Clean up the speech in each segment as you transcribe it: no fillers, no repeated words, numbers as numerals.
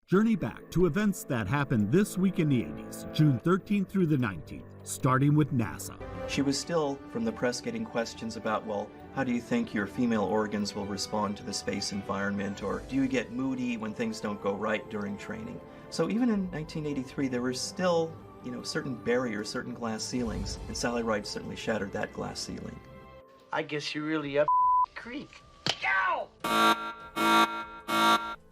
Journey back to events that happened this week in the 80s, June 13th through the 19th, starting with NASA. She was still, from the press, getting questions about, well, how do you think your female organs will respond to the space environment, or do you get moody when things don't go right during training? So even in 1983, there were still, certain barriers, certain glass ceilings, and Sally Ride certainly shattered that glass ceiling. I guess you're really up creek. Ow!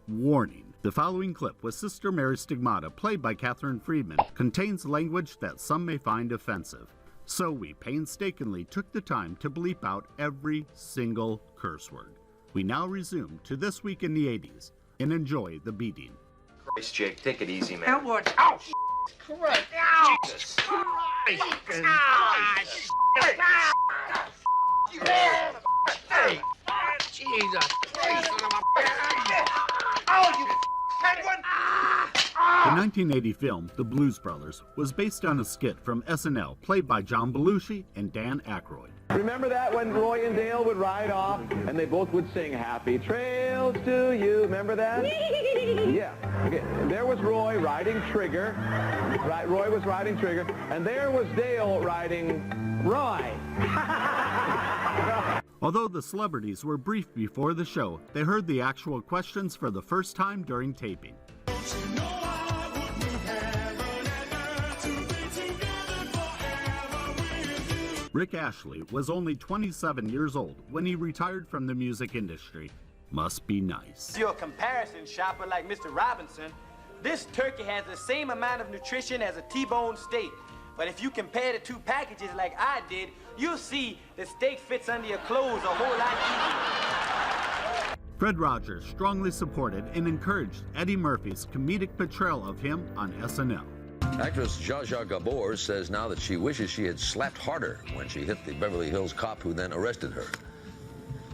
Warning. The following clip with Sister Mary Stigmata, played by Kathleen Freeman, contains language that some may find offensive. So we painstakingly took the time to bleep out every single curse word. We now resume to This Week in the 80s and enjoy the beating. Christ, Jake, take it easy, man. Elwood! Ow! Christ! Ow! Jesus Christ! Hey! Jesus Christ! Oh, you penguin! The 1980 film, The Blues Brothers, was based on a skit from SNL played by John Belushi and Dan Aykroyd. Remember that when Roy and Dale would ride off and they both would sing Happy Trails to You? Remember that? Yeah. Okay. There was Roy riding Trigger. Right, Roy was riding Trigger. And there was Dale riding Roy. Although the celebrities were briefed before the show, they heard the actual questions for the first time during taping. Rick Astley was only 27 years old when he retired from the music industry. Must be nice. You're a comparison shopper like Mr. Robinson. This turkey has the same amount of nutrition as a T-bone steak. But if you compare the two packages like I did, you'll see the steak fits under your clothes a whole lot easier. Fred Rogers strongly supported and encouraged Eddie Murphy's comedic portrayal of him on SNL. Actress Zsa Zsa Gabor says now that she wishes she had slapped harder when she hit the Beverly Hills cop who then arrested her.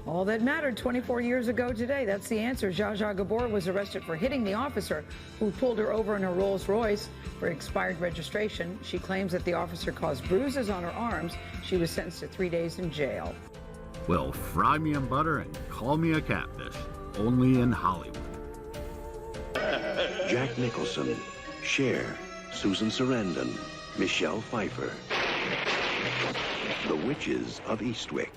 All that mattered 24 years ago today. That's the answer. Zsa Zsa Gabor was arrested for hitting the officer who pulled her over in a Rolls Royce for expired registration. She claims that the officer caused bruises on her arms. She was sentenced to 3 days in jail. Well, fry me in butter and call me a catfish. Only in Hollywood. Jack Nicholson, Cher, Susan Sarandon, Michelle Pfeiffer. The Witches of Eastwick.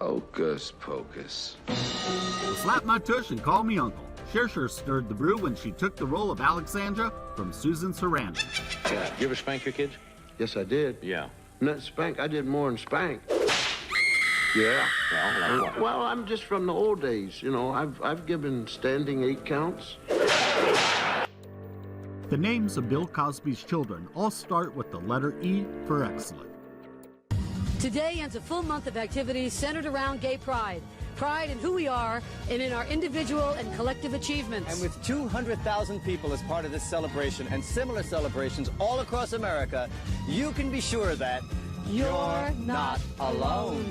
Hocus pocus. Slap my tush and call me uncle. Cher sure stirred the brew when she took the role of Alexandra from Susan Sarandon. Yeah. You ever spank your kids? Yes, I did. Yeah. Not spank, I did more than spank. Yeah. Well, like what? Well, I'm just from the old days. I've given standing 8 counts. The names of Bill Cosby's children all start with the letter E for excellent. Today ends a full month of activities centered around gay pride. Pride in who we are and in our individual and collective achievements. And with 200,000 people as part of this celebration and similar celebrations all across America, you can be sure that you're not alone.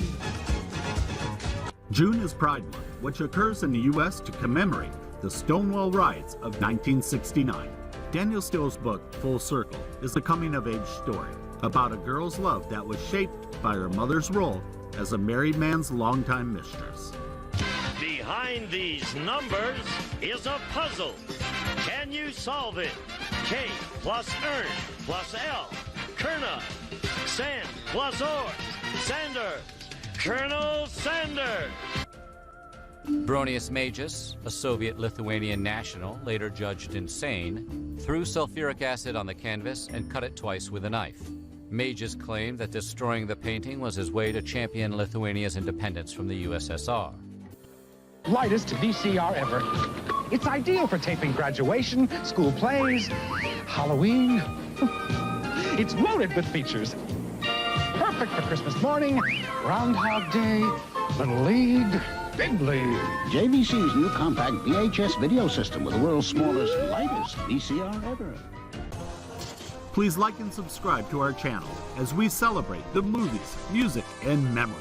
June is Pride Month, which occurs in the U.S. to commemorate the Stonewall Riots of 1969. Danielle Steele's book, Full Circle, is a coming-of-age story about a girl's love that was shaped by her mother's role as a married man's longtime mistress. Behind these numbers is a puzzle. Can you solve it? K plus Ern plus L. Kerna. Sand plus Or. Sander. Colonel Sander. Bronius Magus, a Soviet-Lithuanian national, later judged insane, threw sulfuric acid on the canvas and cut it twice with a knife. Magus claimed that destroying the painting was his way to champion Lithuania's independence from the USSR. Lightest VCR ever. It's ideal for taping graduation, school plays, Halloween. It's loaded with features. Perfect for Christmas morning, Groundhog Day, Little League, Big League. JVC's new compact VHS video system with the world's smallest, lightest VCR ever. Please like and subscribe to our channel as we celebrate the movies, music, and memory.